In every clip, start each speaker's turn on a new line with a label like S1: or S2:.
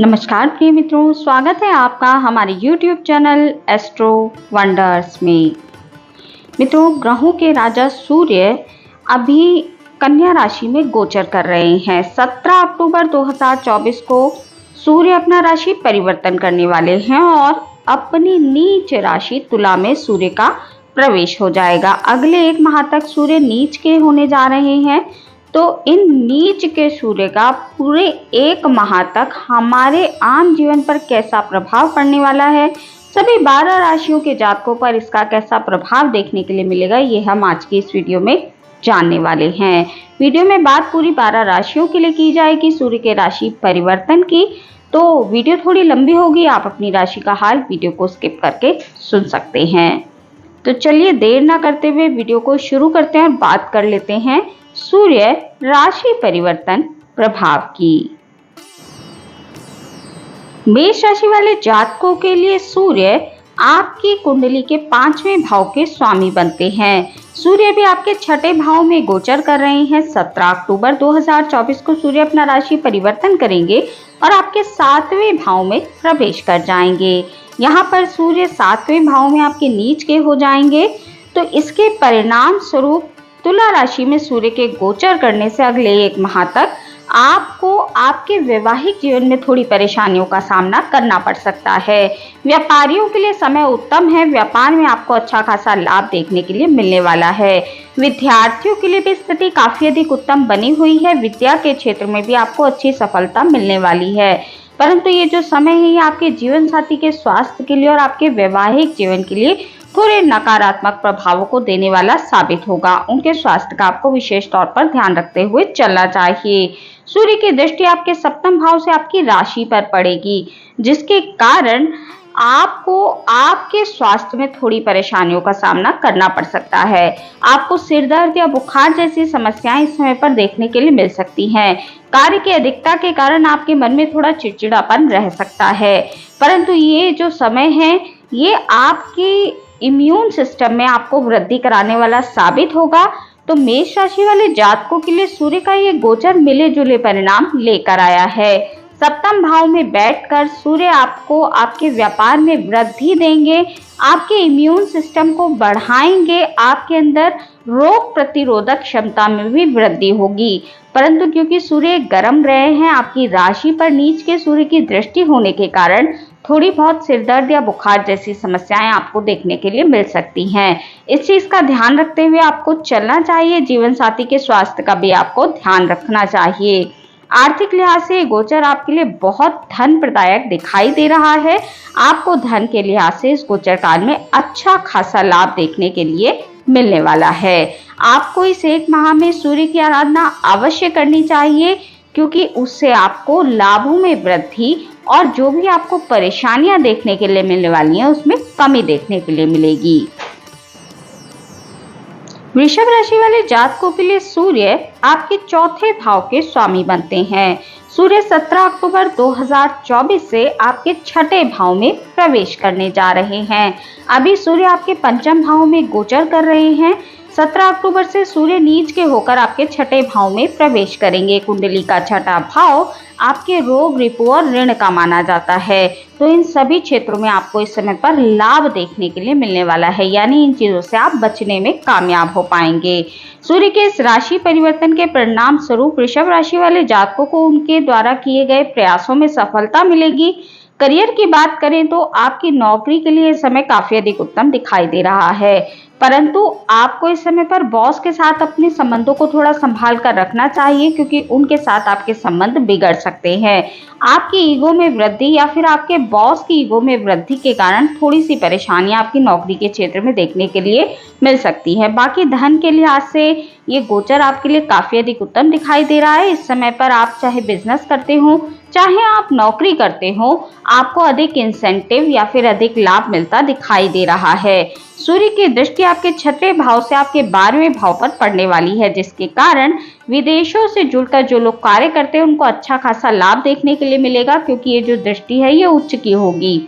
S1: नमस्कार प्रिय मित्रों, स्वागत है आपका हमारे YouTube चैनल एस्ट्रो वंडर्स में। मित्रों, ग्रहों के राजा सूर्य अभी कन्या राशि में गोचर कर रहे हैं। 17 अक्टूबर 2024 को सूर्य अपना राशि परिवर्तन करने वाले हैं और अपनी नीच राशि तुला में सूर्य का प्रवेश हो जाएगा। अगले 1 माह तक सूर्य नीच के होने जा रहे हैं। तो इन नीच के सूर्य का पूरे 1 माह तक हमारे आम जीवन पर कैसा प्रभाव पड़ने वाला है, सभी 12 राशियों के जातकों पर इसका कैसा प्रभाव देखने के लिए मिलेगा, ये हम आज की इस वीडियो में जानने वाले हैं। वीडियो में बात पूरी 12 राशियों के लिए की जाएगी सूर्य के राशि परिवर्तन की, तो वीडियो थोड़ी लंबी होगी। आप अपनी राशि का हाल वीडियो को स्किप करके सुन सकते हैं। तो चलिए देर ना करते हुए वीडियो को शुरू करते हैं और बात कर लेते हैं सूर्य राशि परिवर्तन प्रभाव की। मेष राशि वाले जातकों के लिए सूर्य आपकी कुंडली के 5वें भाव के स्वामी बनते हैं। सूर्य भी आपके 6ठे भाव में गोचर कर रहे हैं। 17 अक्टूबर 2024 को सूर्य अपना राशि परिवर्तन करेंगे और आपके 7वें भाव में प्रवेश कर जाएंगे। यहाँ पर सूर्य 7वें भाव में आपके नीच के हो जाएंगे। तो इसके परिणाम स्वरूप तुला राशि में सूर्य के गोचर करने से अगले 1 माह तक आपको आपके वैवाहिक जीवन में थोड़ी परेशानियों का सामना करना पड़ सकता है। व्यापारियों के लिए समय उत्तम है। व्यापार में आपको अच्छा खासा लाभ देखने के लिए मिलने वाला है। विद्यार्थियों के लिए भी स्थिति काफी अधिक उत्तम बनी हुई है। विद्या के क्षेत्र में भी आपको अच्छी सफलता मिलने वाली है। परंतु ये जो समय है ये आपके जीवन साथी के स्वास्थ्य के लिए और आपके वैवाहिक जीवन के लिए थोड़े नकारात्मक प्रभावों को देने वाला साबित होगा। उनके स्वास्थ्य का आपको विशेष तौर पर ध्यान रखते हुए चलना चाहिए। सूर्य की दृष्टि आपके 7वें भाव से आपकी राशि पर पड़ेगी, जिसके कारण आपको आपके स्वास्थ्य में थोड़ी परेशानियों का सामना करना पड़ सकता है। आपको सिर दर्द या बुखार जैसी समस्याएं इस समय पर देखने के लिए मिल सकती हैं। कार्य की अधिकता के कारण आपके मन में थोड़ा चिड़चिड़ापन रह सकता है। परंतु ये जो समय है ये आपकी इम्यून सिस्टम में आपको वृद्धि कराने वाला साबित होगा। तो मेष राशि वाले जातकों के लिए सूर्य का ये गोचर मिले जुले परिणाम लेकर आया है। 7वें भाव में बैठकर सूर्य आपको आपके व्यापार में वृद्धि देंगे, आपके इम्यून सिस्टम को बढ़ाएंगे, आपके अंदर रोग प्रतिरोधक क्षमता में भी वृद्धि होगी। परंतु क्योंकि सूर्य गर्म रहे हैं, आपकी राशि पर नीच के सूर्य की दृष्टि होने के कारण थोड़ी बहुत सिरदर्द या बुखार जैसी समस्याएं आपको देखने के लिए मिल सकती हैं। इस चीज का ध्यान रखते हुए आपको चलना चाहिए। जीवन साथी के स्वास्थ्य का भी आपको ध्यान रखना चाहिए। आर्थिक लिहाज से गोचर आपके लिए बहुत धन प्रदायक दिखाई दे रहा है। आपको धन के लिहाज से इस गोचर काल में अच्छा खासा लाभ देखने के लिए मिलने वाला है। आपको इस 1 माह में सूर्य की आराधना अवश्य करनी चाहिए, क्योंकि उससे आपको लाभों में वृद्धि और जो भी आपको परेशानियां देखने के लिए मिलने वाली हैं उसमें कमी देखने के लिए मिलेगी। वृषभ राशि वाले जातकों के लिए सूर्य आपके 4थे भाव के स्वामी बनते हैं। सूर्य 17 अक्टूबर 2024 से आपके 6ठे भाव में प्रवेश करने जा रहे हैं। अभी सूर्य आपके 5वें भाव में गोचर कर रहे हैं। 17 अक्टूबर से सूर्य नीच के होकर आपके 6ठे भाव में प्रवेश करेंगे। कुंडली का 6ठा भाव आपके रोग, रिपु और ऋण का माना जाता है। तो इन सभी क्षेत्रों में आपको इस समय पर लाभ देखने के लिए मिलने वाला है, यानी इन चीजों से आप बचने में कामयाब हो पाएंगे। सूर्य के इस राशि परिवर्तन के परिणाम स्वरूप वृषभ राशि वाले जातकों को उनके द्वारा किए गए प्रयासों में सफलता मिलेगी। करियर की बात करें तो आपकी नौकरी के लिए समय काफी अधिक उत्तम दिखाई दे रहा है। परंतु आपको इस समय पर बॉस के साथ अपने संबंधों को थोड़ा संभाल कर रखना चाहिए, क्योंकि उनके साथ आपके संबंध बिगड़ सकते हैं। आपकी ईगो में वृद्धि या फिर आपके बॉस की ईगो में वृद्धि के कारण थोड़ी सी परेशानियां आपकी नौकरी के क्षेत्र में देखने के लिए मिल सकती है। बाकी धन के लिहाज से ये गोचर आपके लिए काफी अधिक उत्तम दिखाई दे रहा है। इस समय पर आप चाहे बिजनेस करते हो चाहे आप नौकरी करते हो, आपको अधिक इंसेंटिव या फिर अधिक लाभ मिलता दिखाई दे रहा है। सूर्य की दृष्टि आपके 6ठे भाव से आपके 12वें भाव पर पड़ने वाली है, जिसके कारण विदेशों से जुड़कर जो लोग कार्य करते हैं उनको अच्छा खासा लाभ देखने के लिए मिलेगा, क्योंकि ये जो दृष्टि है ये उच्च की होगी।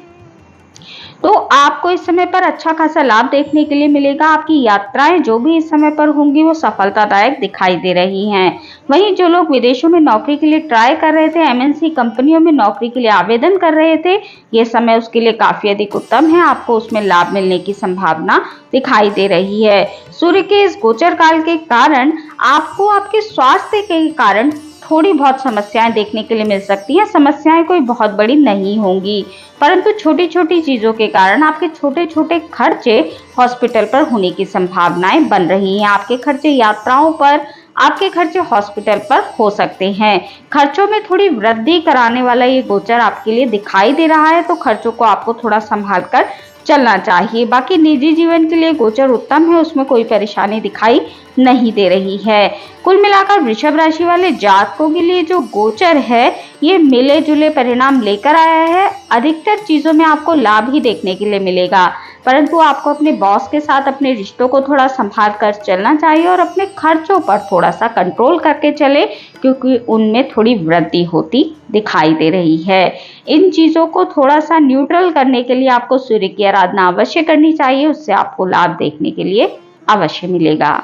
S1: तो आपको इस समय पर अच्छा खासा लाभ देखने के लिए मिलेगा। आपकी यात्राएं जो भी इस समय पर होंगी वो सफलतादायक दिखाई दे रही हैं। वहीं जो लोग विदेशों में नौकरी के लिए ट्राई कर रहे थे, एमएनसी कंपनियों में नौकरी के लिए आवेदन कर रहे थे, ये समय उसके लिए काफी अधिक उत्तम है। आपको उसमें लाभ मिलने की संभावना दिखाई दे रही है। सूर्य के इस गोचर काल के कारण आपको आपके स्वास्थ्य के कारण थोड़ी बहुत समस्याएं देखने के लिए मिल सकती हैं। समस्याएं कोई बहुत बड़ी नहीं होंगी, परंतु छोटी छोटी चीजों के कारण आपके छोटे छोटे खर्चे हॉस्पिटल पर होने की संभावनाएं बन रही हैं। आपके खर्चे यात्राओं पर, आपके खर्चे हॉस्पिटल पर हो सकते हैं। खर्चों में थोड़ी वृद्धि कराने वाला ये गोचर आपके लिए दिखाई दे रहा है, तो खर्चों को आपको थोड़ा संभाल कर चलना चाहिए। बाकी निजी जीवन के लिए गोचर उत्तम है, उसमें कोई परेशानी दिखाई नहीं दे रही है। कुल मिलाकर वृषभ राशि वाले जातकों के लिए जो गोचर है ये मिले जुले परिणाम लेकर आया है। अधिकतर चीजों में आपको लाभ ही देखने के लिए मिलेगा, परंतु आपको अपने बॉस के साथ अपने रिश्तों को थोड़ा संभाल कर चलना चाहिए और अपने खर्चों पर थोड़ा सा कंट्रोल करके चले, क्योंकि उनमें थोड़ी वृद्धि होती दिखाई दे रही है। इन चीजों को थोड़ा सा न्यूट्रल करने के लिए आपको सूर्य की आराधना अवश्य करनी चाहिए, उससे आपको लाभ देखने के लिए अवश्य मिलेगा।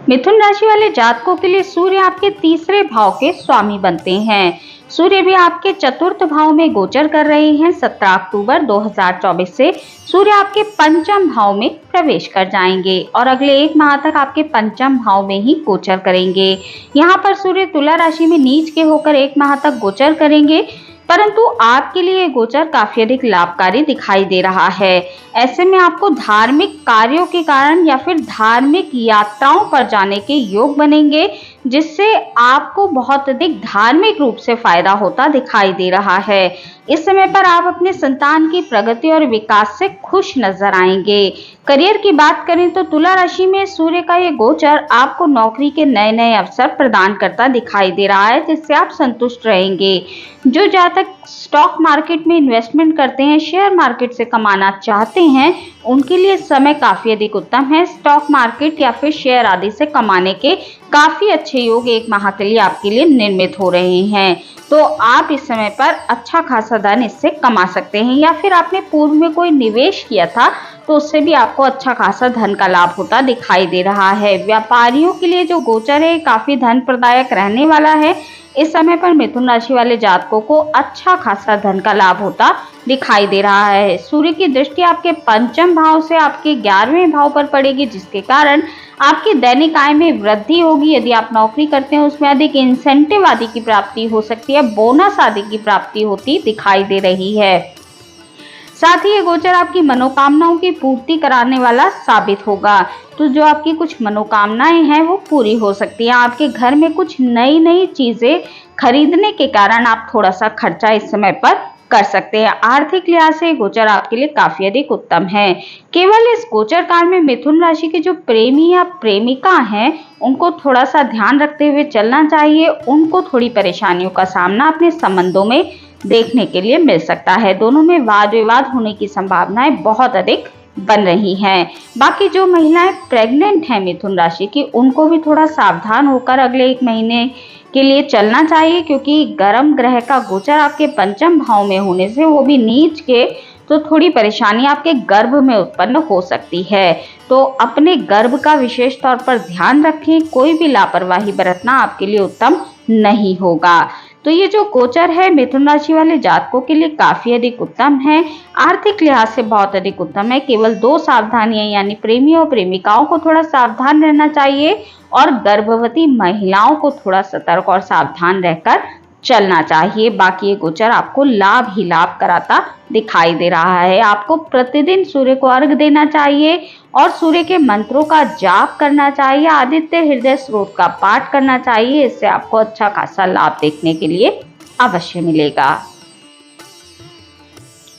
S1: मिथुन राशि वाले जातकों के लिए सूर्य आपके तीसरे भाव के स्वामी बनते हैं। सूर्य भी आपके चतुर्थ भाव में गोचर कर रहे हैं। 17 अक्टूबर 2024 से सूर्य आपके पंचम भाव में प्रवेश कर जाएंगे और अगले एक माह तक आपके पंचम भाव में ही गोचर करेंगे। यहाँ पर सूर्य तुला राशि में नीच के होकर एक माह तक गोचर करेंगे, परंतु आपके लिए गोचर काफी अधिक लाभकारी दिखाई दे रहा है। ऐसे में आपको धार्मिक कार्यों के कारण या फिर धार्मिक यात्राओं पर जाने के योग बनेंगे, जिससे आपको बहुत अधिक धार्मिक रूप से फायदा होता दिखाई दे रहा है। इस समय पर आप अपने संतान की प्रगति और विकास से खुश नजर आएंगे। करियर की बात करें तो तुला राशि में सूर्य का ये गोचर आपको नौकरी के नए नए अवसर प्रदान करता दिखाई दे रहा है, जिससे आप संतुष्ट रहेंगे। जो जातक स्टॉक मार्केट में इन्वेस्टमेंट करते हैं, शेयर मार्केट से कमाना चाहते हैं, उनके लिए समय काफी अधिक उत्तम है। स्टॉक मार्केट या फिर शेयर आदि से कमाने के काफी अच्छे योग एक माह के लिए आपके लिए निर्मित हो रहे हैं, तो आप इस समय पर अच्छा खासा धन इससे कमा सकते हैं। या फिर आपने पूर्व में कोई निवेश किया था तो उससे भी आपको अच्छा खासा धन का लाभ होता दिखाई दे रहा है। व्यापारियों के लिए जो गोचर है काफी धन प्रदायक रहने वाला है। इस समय पर मिथुन राशि वाले जातकों को अच्छा खासा धन का लाभ होता दिखाई दे रहा है। सूर्य की दृष्टि आपके पंचम भाव से आपके 11वें भाव पर पड़ेगी, जिसके कारण आपकी दैनिक आय में वृद्धि होगी। यदि आप नौकरी करते हैं उसमें अधिक इंसेंटिव आदि की प्राप्ति हो सकती है, बोनस आदि की प्राप्ति होती दिखाई दे रही है। साथ ही ये गोचर आपकी मनोकामनाओं की पूर्ति कराने वाला साबित होगा, तो जो आपकी कुछ मनोकामनाएं हैं वो पूरी हो सकती है। आपके घर में कुछ नई नई चीजें खरीदने के कारण आप थोड़ा सा खर्चा इस समय पर कर सकते हैं। आर्थिक लिहाज से गोचर आपके लिए काफी अधिक उत्तम है। केवल इस गोचर काल में मिथुन राशि के जो प्रेमी या प्रेमिका हैं उनको थोड़ा सा ध्यान रखते हुए चलना चाहिए। उनको थोड़ी परेशानियों का सामना अपने संबंधों में देखने के लिए मिल सकता है। दोनों में वाद विवाद होने की संभावनाएं बहुत अधिक बन रही हैं। बाकी जो महिलाएं प्रेग्नेंट हैं मिथुन राशि की, उनको भी थोड़ा सावधान होकर अगले एक महीने के लिए चलना चाहिए, क्योंकि गर्म ग्रह का गोचर आपके पंचम भाव में होने से, वो भी नीच के, तो थोड़ी परेशानी आपके गर्भ में उत्पन्न हो सकती है। तो अपने गर्भ का विशेष तौर पर ध्यान रखें। कोई भी लापरवाही बरतना आपके लिए उत्तम नहीं होगा। तो ये जो गोचर है मिथुन राशि वाले जातकों के लिए काफी अधिक उत्तम है। आर्थिक लिहाज से बहुत अधिक उत्तम है। केवल 2 सावधानियां, यानी प्रेमियों और प्रेमिकाओं को थोड़ा सावधान रहना चाहिए और गर्भवती महिलाओं को थोड़ा सतर्क और सावधान रहकर चलना चाहिए। बाकी ये गोचर आपको लाभ ही लाभ कराता दिखाई दे रहा है। आपको प्रतिदिन सूर्य को अर्घ देना चाहिए और सूर्य के मंत्रों का जाप करना चाहिए। आदित्य हृदय स्रोत का पाठ करना चाहिए। इससे आपको अच्छा खासा लाभ देखने के लिए अवश्य मिलेगा।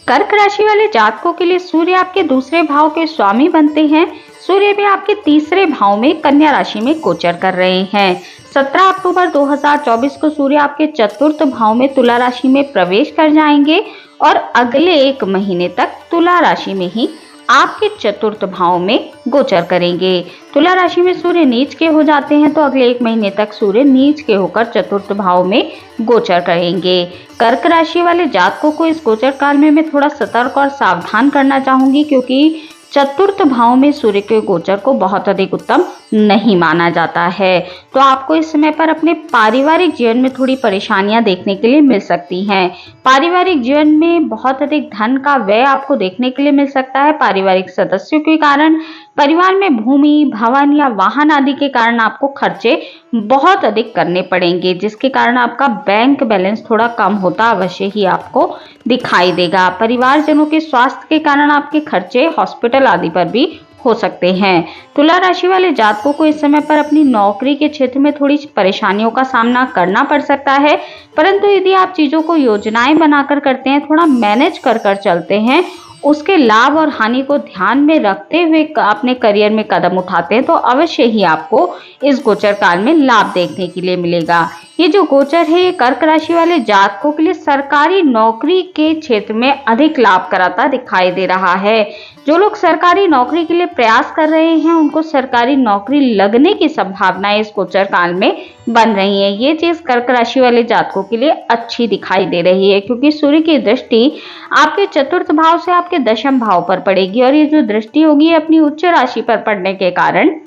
S1: कर्क राशि वाले जातकों के लिए सूर्य आपके दूसरे भाव के स्वामी बनते हैं। सूर्य भी आपके तीसरे भाव में कन्या राशि में गोचर कर रहे हैं। 17 अक्टूबर 2024 को सूर्य आपके चतुर्थ भाव में तुला राशि में प्रवेश कर जाएंगे और अगले एक महीने तक तुला राशि में ही आपके चतुर्थ भाव में गोचर करेंगे। तुला राशि में सूर्य नीच के हो जाते हैं तो अगले 1 महीने तक सूर्य नीच के होकर चतुर्थ भाव में गोचर करेंगे। कर्क राशि वाले जातकों को इस गोचर काल में मैं थोड़ा सतर्क और सावधान करना चाहूंगी, क्योंकि चतुर्थ भाव में सूर्य के गोचर को बहुत अधिक उत्तम नहीं माना जाता है। तो आपको इस समय पर अपने पारिवारिक जीवन में थोड़ी परेशानियां देखने के लिए मिल सकती हैं। पारिवारिक जीवन में बहुत अधिक धन का व्यय आपको देखने के लिए मिल सकता है। पारिवारिक सदस्यों के कारण परिवार में भूमि, भवन या वाहन आदि के कारण आपको खर्चे बहुत अधिक करने पड़ेंगे, जिसके कारण आपका बैंक बैलेंस थोड़ा कम होता अवश्य ही आपको दिखाई देगा। परिवारजनों के स्वास्थ्य के कारण आपके खर्चे हॉस्पिटल आदि पर भी हो सकते हैं। तुला राशि वाले जातकों को इस समय पर अपनी नौकरी के क्षेत्र में थोड़ी परेशानियों का सामना करना पड़ सकता है, परंतु यदि आप चीजों को योजनाएं बनाकर करते हैं, थोड़ा मैनेज कर चलते हैं, उसके लाभ और हानि को ध्यान में रखते हुए अपने करियर में कदम उठाते हैं, तो अवश्य ही आपको इस गोचर काल में लाभ देखने के लिए मिलेगा। ये जो गोचर है ये कर्क राशि वाले जातकों के लिए सरकारी नौकरी के क्षेत्र में अधिक लाभ कराता दिखाई दे रहा है। जो लोग सरकारी नौकरी के लिए प्रयास कर रहे हैं उनको सरकारी नौकरी लगने की संभावना इस गोचर काल में बन रही है। ये चीज कर्क राशि वाले जातकों के लिए अच्छी दिखाई दे रही है, क्योंकि सूर्य की दृष्टि आपके चतुर्थ भाव से आपके दशम भाव पर पड़ेगी, और ये जो दृष्टि होगी अपनी उच्च राशि पर पड़ने के कारण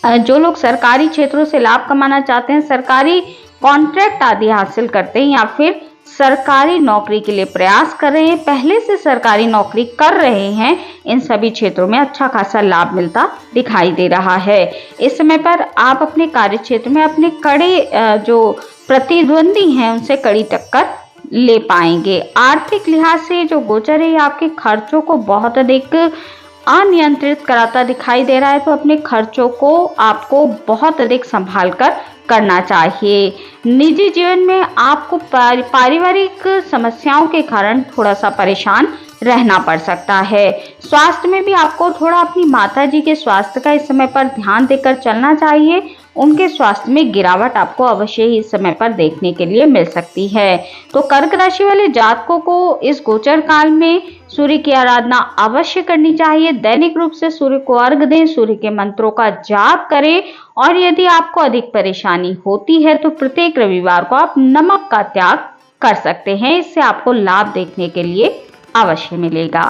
S1: जो लोग सरकारी क्षेत्रों से लाभ कमाना चाहते हैं, सरकारी कॉन्ट्रैक्ट आदि हासिल करते हैं या फिर सरकारी नौकरी के लिए प्रयास कर रहे हैं, पहले से सरकारी नौकरी कर रहे हैं, इन सभी क्षेत्रों में अच्छा खासा लाभ मिलता दिखाई दे रहा है। इस समय पर आप अपने कार्य क्षेत्र में अपने कड़े जो प्रतिद्वंदी हैं उनसे कड़ी टक्कर ले पाएंगे। आर्थिक लिहाज से जो गोचर है आपके खर्चों को बहुत अधिक अनियंत्रित कराता दिखाई दे रहा है, तो अपने खर्चों को आपको बहुत अधिक संभाल कर करना चाहिए। निजी जीवन में आपको पारिवारिक समस्याओं के कारण थोड़ा सा परेशान रहना पड़ सकता है। स्वास्थ्य में भी आपको थोड़ा अपनी माताजी के स्वास्थ्य का इस समय पर ध्यान देकर चलना चाहिए। उनके स्वास्थ्य में गिरावट आपको अवश्य ही इस समय पर देखने के लिए मिल सकती है। तो कर्क राशि वाले जातकों को इस गोचर काल में सूर्य की आराधना अवश्य करनी चाहिए। दैनिक रूप से सूर्य को अर्घ दें, सूर्य के मंत्रों का जाप करें, और यदि आपको अधिक परेशानी होती है तो प्रत्येक रविवार को आप नमक का त्याग कर सकते हैं। इससे आपको लाभ देखने के लिए अवश्य मिलेगा।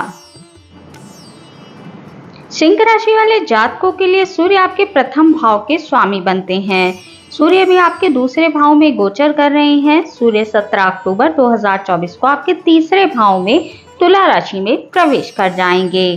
S1: सिंह राशि वाले जातकों के लिए सूर्य आपके प्रथम भाव के स्वामी बनते हैं। सूर्य भी आपके दूसरे भाव में गोचर कर रहे हैं। सूर्य 17 अक्टूबर 2024 को आपके तीसरे भाव में तुला राशि में प्रवेश कर जाएंगे।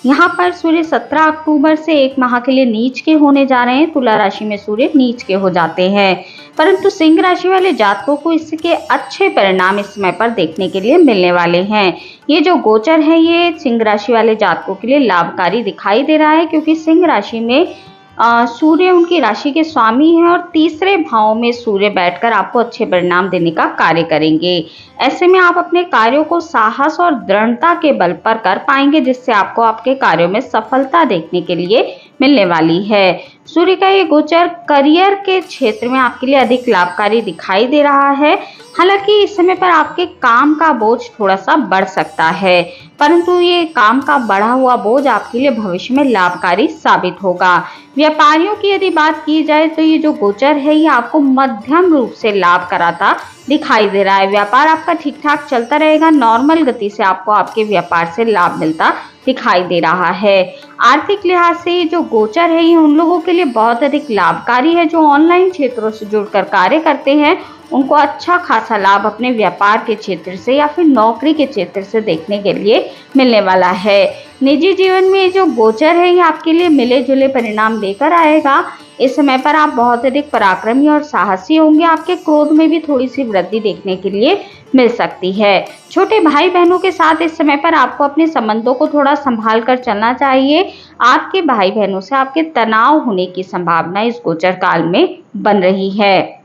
S1: यहाँ पर सूर्य 17 अक्टूबर से 1 माह के लिए नीच के होने जा रहे हैं। तुला राशि में सूर्य नीच के हो जाते हैं, परंतु सिंह राशि वाले जातकों को इसके अच्छे परिणाम इस समय पर देखने के लिए मिलने वाले हैं। ये जो गोचर है ये सिंह राशि वाले जातकों के लिए लाभकारी दिखाई दे रहा है, क्योंकि सिंह राशि में सूर्य उनकी राशि के स्वामी हैं और तीसरे भाव में सूर्य बैठकर आपको अच्छे परिणाम देने का कार्य करेंगे। ऐसे में आप अपने कार्यों को साहस और दृढ़ता के बल पर कर पाएंगे, जिससे आपको आपके कार्यों में सफलता देखने के लिए मिलने वाली है। सूर्य का ये गोचर करियर के क्षेत्र में आपके लिए अधिक लाभकारी दिखाई दे रहा है। हालांकि इस समय पर आपके काम का बोझ थोड़ा सा बढ़ सकता है, परंतु ये काम का बढ़ा हुआ बोझ आपके लिए भविष्य में लाभकारी साबित होगा। व्यापारियों की यदि बात की जाए तो ये जो गोचर है ये आपको मध्यम रूप से लाभ कराता दिखाई दे रहा है। व्यापार आपका ठीक ठाक चलता रहेगा, नॉर्मल गति से आपको आपके व्यापार से लाभ मिलता दिखाई दे रहा है। आर्थिक लिहाज से ये जो गोचर है ये उन लोगों के लिए बहुत अधिक लाभकारी है जो ऑनलाइन क्षेत्रों से जुड़कर कार्य करते हैं। उनको अच्छा खासा लाभ अपने व्यापार के क्षेत्र से या फिर नौकरी के क्षेत्र से देखने के लिए मिलने वाला है। निजी जीवन में जो गोचर है ये आपके लिए मिले जुले परिणाम लेकर आएगा। इस समय पर आप बहुत अधिक पराक्रमी और साहसी होंगे। आपके क्रोध में भी थोड़ी सी वृद्धि देखने के लिए मिल सकती है। छोटे भाई बहनों के साथ इस समय पर आपको अपने संबंधों को थोड़ा संभाल कर चलना चाहिए। आपके भाई बहनों से आपके तनाव होने की संभावना इस गोचर काल में बन रही है।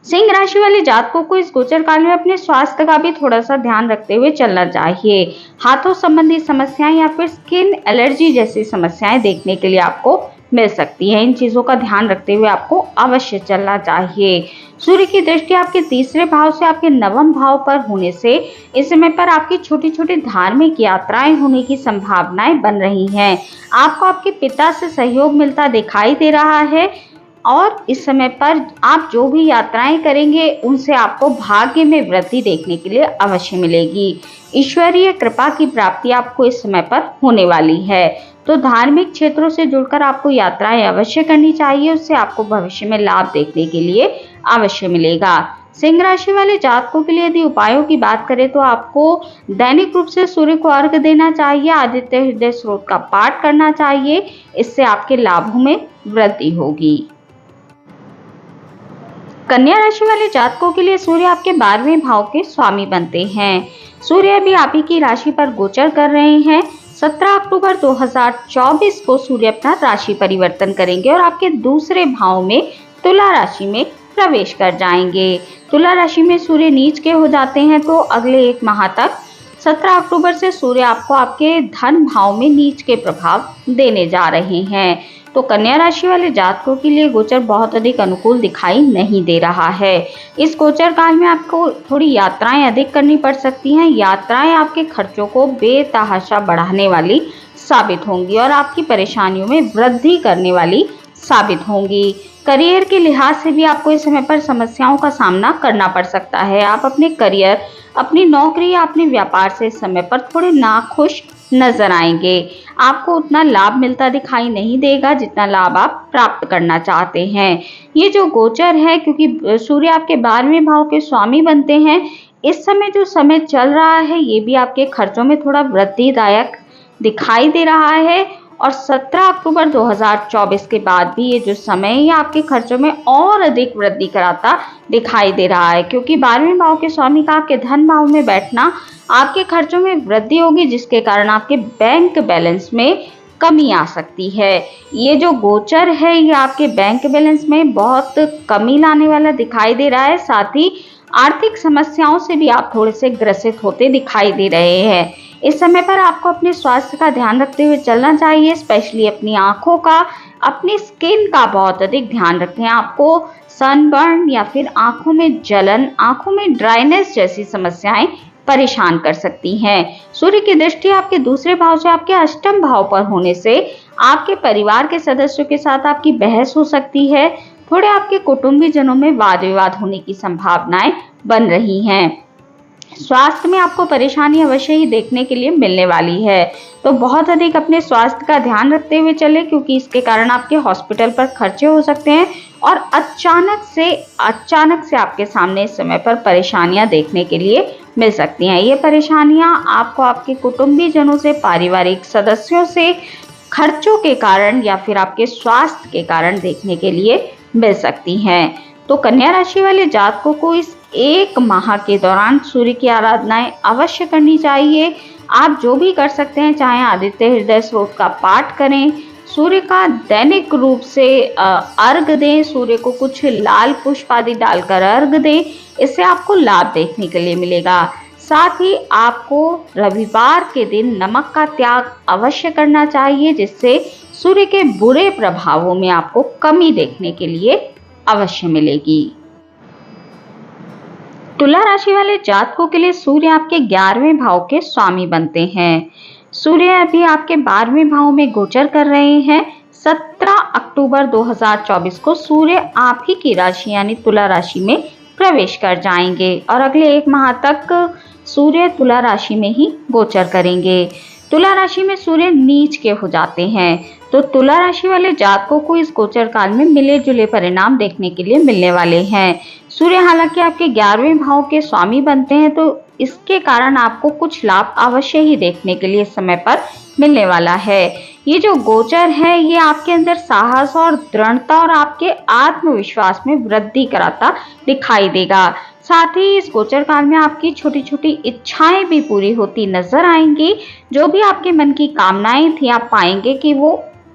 S1: सिंह राशि वाले जातकों को इस गोचर काल में अपने स्वास्थ्य का भी थोड़ा सा ध्यान रखते हुए चलना चाहिए। हाथों संबंधी समस्याएं या फिर स्किन एलर्जी जैसी समस्याएं देखने के लिए आपको मिल सकती है। इन चीजों का ध्यान रखते हुए आपको अवश्य चलना चाहिए। सूर्य की दृष्टि आपके तीसरे भाव से आपके नवम भाव पर होने से इस समय पर आपकी छोटी छोटी धार्मिक यात्राएं होने की संभावनाएं बन रही हैं। आपको आपके पिता से सहयोग मिलता दिखाई दे रहा है और इस समय पर आप जो भी यात्राएं करेंगे उनसे आपको भाग्य में वृद्धि देखने के लिए अवश्य मिलेगी। ईश्वरीय कृपा की प्राप्ति आपको इस समय पर होने वाली है। तो धार्मिक क्षेत्रों से जुड़कर आपको यात्राएं अवश्य करनी चाहिए, उससे आपको भविष्य में लाभ देखने के लिए अवश्य मिलेगा। सिंह राशि वाले जातकों के लिए यदि उपायों की बात करें तो आपको दैनिक रूप से सूर्य को अर्घ्य देना चाहिए, आदित्य हृदय स्रोत का पाठ करना चाहिए, इससे आपके लाभों में वृद्धि होगी। कन्या राशि वाले जातकों के लिए सूर्य आपके 12वें भाव के स्वामी बनते हैं। सूर्य अभी आप ही की राशि पर गोचर कर रहे हैं। 17 अक्टूबर 2024 को सूर्य अपना राशि परिवर्तन करेंगे और आपके दूसरे भाव में तुला राशि में प्रवेश कर जाएंगे। तुला राशि में सूर्य नीच के हो जाते हैं तो अगले एक माह तक 17 अक्टूबर से सूर्य आपको आपके धन भाव में नीच के प्रभाव देने जा रहे हैं। तो कन्या राशि वाले जातकों के लिए गोचर बहुत अधिक अनुकूल दिखाई नहीं दे रहा है। इस गोचर काल में आपको थोड़ी यात्राएं अधिक करनी पड़ सकती हैं। यात्राएं आपके खर्चों को बेतहाशा बढ़ाने वाली साबित होंगी और आपकी परेशानियों में वृद्धि करने वाली साबित होंगी। करियर के लिहाज से भी आपको इस समय पर समस्याओं का सामना करना पड़ सकता है। आप अपने करियर, अपनी नौकरी या अपने व्यापार से इस समय पर थोड़े नाखुश नजर आएंगे। आपको उतना लाभ मिलता दिखाई नहीं देगा जितना लाभ आप प्राप्त करना चाहते हैं। ये जो गोचर है, क्योंकि सूर्य आपके 12वें भाव के स्वामी बनते हैं, इस समय जो समय चल रहा है ये भी आपके खर्चों में थोड़ा वृद्धिदायक दिखाई दे रहा है। और 17 अक्टूबर 2024 के बाद भी ये जो समय है आपके खर्चों में और अधिक वृद्धि कराता दिखाई दे रहा है, क्योंकि 12वें भाव के स्वामी का आपके धन भाव में बैठना आपके खर्चों में वृद्धि होगी, जिसके कारण आपके बैंक बैलेंस में कमी आ सकती है। ये जो गोचर है ये आपके बैंक बैलेंस में बहुत कमी लाने वाला दिखाई दे रहा है। साथ ही आर्थिक समस्याओं से भी आप थोड़े से ग्रसित होते दिखाई दे रहे हैं। इस समय पर आपको अपने स्वास्थ्य का ध्यान रखते हुए चलना चाहिए, स्पेशली अपनी आंखों का, अपनी स्किन का बहुत अधिक ध्यान रखें। आपको सनबर्न या फिर आंखों में जलन, आंखों में ड्राइनेस जैसी समस्याएं परेशान कर सकती हैं। सूर्य की दृष्टि आपके दूसरे भाव से आपके अष्टम भाव पर होने से आपके परिवार के सदस्यों के साथ आपकी बहस हो सकती है। थोड़े आपके कुटुंबी जनों में वाद विवाद होने की संभावनाएं बन रही हैं। स्वास्थ्य में आपको परेशानी अवश्य ही देखने के लिए मिलने वाली है, तो बहुत अधिक अपने स्वास्थ्य का ध्यान रखते हुए चले, क्योंकि इसके कारण आपके हॉस्पिटल पर खर्चे हो सकते हैं और अचानक से आपके सामने इस समय पर परेशानियां देखने के लिए मिल सकती हैं। ये परेशानियां आपको आपके कुटुंबी जनों से, पारिवारिक सदस्यों से खर्चों के कारण या फिर आपके स्वास्थ्य के कारण देखने के लिए मिल सकती हैं। तो कन्या राशि वाले जातकों को इस एक माह के दौरान सूर्य की आराधनाएं अवश्य करनी चाहिए। आप जो भी कर सकते हैं, चाहे आदित्य हृदय स्रोत का पाठ करें, सूर्य का दैनिक रूप से अर्घ दें, सूर्य को कुछ लाल पुष्प आदि डालकर अर्घ दें, इससे आपको लाभ देखने के लिए मिलेगा। साथ ही आपको रविवार के दिन नमक का त्याग अवश्य करना चाहिए, जिससे सूर्य के बुरे प्रभावों में आपको कमी देखने के लिए अवश्य मिलेगी। तुला राशि वाले जातकों के लिए सूर्य आपके 11वें भाव के स्वामी बनते हैं। सूर्य अभी आपके 12वें भाव में गोचर कर रहे हैं। 17 अक्टूबर 2024 को सूर्य आप ही की राशि यानी तुला राशि में प्रवेश कर जाएंगे और अगले एक माह तक सूर्य तुला राशि में ही गोचर करेंगे। तुला राशि में सूर्य नीच के हो जाते हैं, तो तुला राशि वाले जातकों को इस गोचर काल में मिले जुले परिणाम देखने के लिए मिलने वाले हैं। सूर्य हालांकि आपके 11वें भाव के स्वामी बनते हैं, तो इसके कारण आपको कुछ लाभ अवश्य ही देखने के लिए इस समय पर मिलने वाला है। ये जो गोचर है ये आपके अंदर साहस और दृढ़ता और आपके आत्मविश्वास में वृद्धि कराता दिखाई देगा। साथ ही इस गोचर काल में आपकी छोटी छोटी इच्छाएं भी पूरी होती नजर आएंगी। जो भी आपके मन की कामनाएं थी, आप पाएंगे कि वो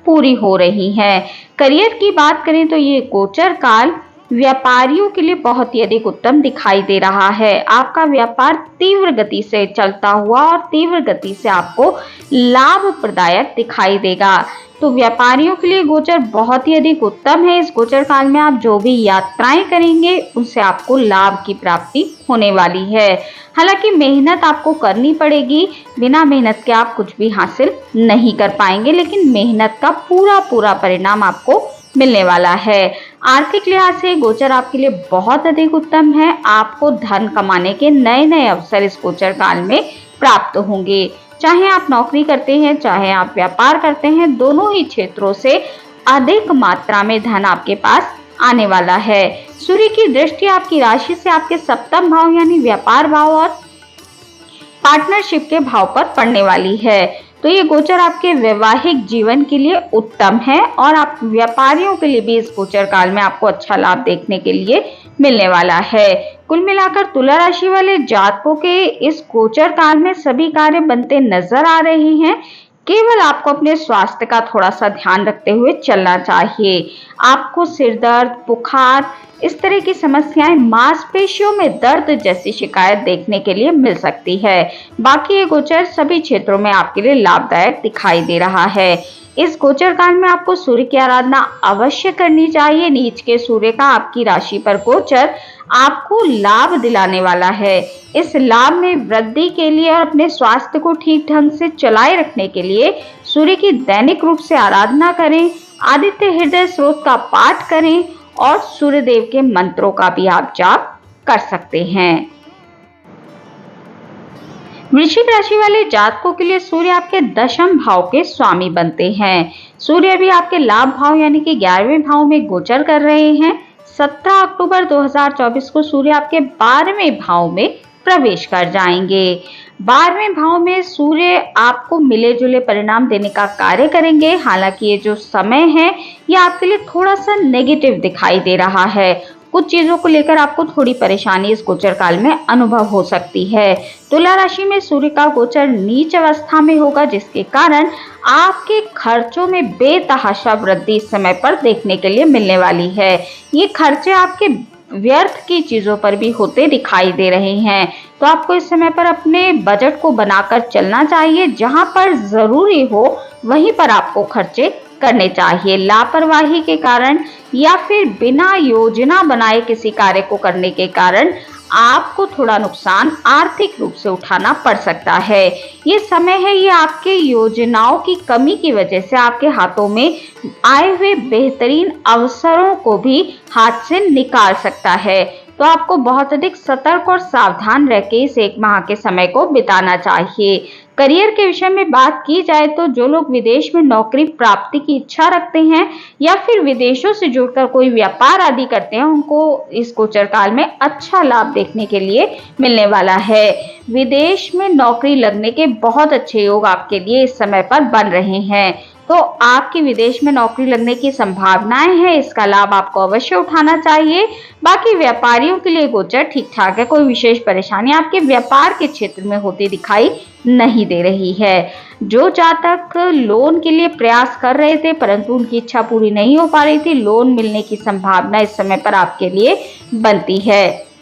S1: पूरी हो रही हैं। करियर की बात करें तो ये गोचर काल व्यापारियों के लिए बहुत ही अधिक उत्तम दिखाई दे रहा है। आपका व्यापार तीव्र गति से चलता हुआ और तीव्र गति से आपको लाभप्रदायक दिखाई देगा। तो व्यापारियों के लिए गोचर बहुत ही अधिक उत्तम है। इस गोचर काल में आप जो भी यात्राएं करेंगे उनसे आपको लाभ की प्राप्ति होने वाली है। हालांकि मेहनत आपको करनी पड़ेगी, बिना मेहनत के आप कुछ भी हासिल नहीं कर पाएंगे, लेकिन मेहनत का पूरा परिणाम आपको मिलने वाला है। आर्थिक लिहाज से गोचर आपके लिए बहुत अधिक उत्तम है। आपको धन कमाने के नए अवसर इस गोचर काल में प्राप्त होंगे। चाहे आप नौकरी करते हैं, चाहे आप व्यापार करते हैं, दोनों ही क्षेत्रों से अधिक मात्रा में धन आपके पास आने वाला है। सूर्य की दृष्टि आपकी राशि से आपके सप्तम भाव यानी व्यापार भाव और पार्टनरशिप के भाव पर पड़ने वाली है। तो ये गोचर आपके वैवाहिक जीवन के लिए उत्तम है और आप व्यापारियों के लिए भी इस गोचर काल में आपको अच्छा लाभ देखने के लिए मिलने वाला है। कुल मिलाकर तुला राशि वाले जातकों के इस गोचर काल में सभी कार्य बनते नजर आ रहे हैं। केवल आपको अपने स्वास्थ्य का थोड़ा सा ध्यान रखते हुए चलना चाहिए। आपको सिर दर्द, बुखार, इस तरह की समस्याएं, मांसपेशियों में दर्द जैसी शिकायत देखने के लिए मिल सकती है। बाकी ये गोचर सभी क्षेत्रों में आपके लिए लाभदायक दिखाई दे रहा है। इस गोचर काल में आपको सूर्य की आराधना अवश्य करनी चाहिए। नीच के सूर्य का आपकी राशि पर गोचर आपको लाभ दिलाने वाला है। इस लाभ में वृद्धि के लिए और अपने स्वास्थ्य को ठीक ढंग से चलाए रखने के लिए सूर्य की दैनिक रूप से आराधना करें, आदित्य हृदय स्रोत का पाठ करें और सूर्य देव के मंत्रों का भी आप जाप कर सकते हैं। वृश्चिक राशि वाले जातकों के लिए सूर्य आपके दशम भाव के स्वामी बनते हैं। सूर्य भी आपके लाभ भाव यानी कि 11वें भाव में गोचर कर रहे हैं। 17 अक्टूबर 2024 को सूर्य आपके 12वें भाव में प्रवेश कर जाएंगे। 12वें भाव में सूर्य आपको मिले जुले परिणाम देने का कार्य करेंगे। हालांकि ये जो समय है ये आपके लिए थोड़ा सा नेगेटिव दिखाई दे रहा है। कुछ चीजों को लेकर आपको थोड़ी परेशानी इस गोचर काल में अनुभव हो सकती है। तुला राशि में सूर्य का गोचर नीच अवस्था में होगा, जिसके कारण आपके खर्चों में बेतहाशा वृद्धि इस समय पर देखने के लिए मिलने वाली है। ये खर्चे आपके व्यर्थ की चीजों पर भी होते दिखाई दे रहे हैं। तो आपको इस समय पर अपने बजट को बनाकर चलना चाहिए। जहां पर जरूरी हो वहीं पर आपको खर्चे करने चाहिए। लापरवाही के कारण या फिर बिना योजना बनाए किसी कार्य को करने के कारण आपको थोड़ा नुकसान आर्थिक रूप से उठाना पड़ सकता है। ये समय है, ये आपके योजनाओं की कमी की वजह से आपके हाथों में आए हुए बेहतरीन अवसरों को भी हाथ से निकाल सकता है। तो आपको बहुत अधिक सतर्क और सावधान रह के इस 1 माह के समय को बिताना चाहिए। करियर के विषय में बात की जाए तो जो लोग विदेश में नौकरी प्राप्ति की इच्छा रखते हैं या फिर विदेशों से जुड़कर कोई व्यापार आदि करते हैं, उनको इस गोचर काल में अच्छा लाभ देखने के लिए मिलने वाला है। विदेश में नौकरी लगने के बहुत अच्छे योग आपके लिए इस समय पर बन रहे हैं। तो आपकी विदेश में नौकरी लगने की संभावनाएं हैं, इसका लाभ आपको अवश्य उठाना चाहिए। बाकी व्यापारियों के लिए गोचर ठीक ठाक है, कोई विशेष परेशानी आपके व्यापार के क्षेत्र में होती दिखाई नहीं दे रही है। जो जातक लोन के लिए प्रयास कर रहे थे परंतु उनकी इच्छा पूरी नहीं हो पा रही थी, लोन मिलने की संभावना इस समय पर आपके लिए बनती है।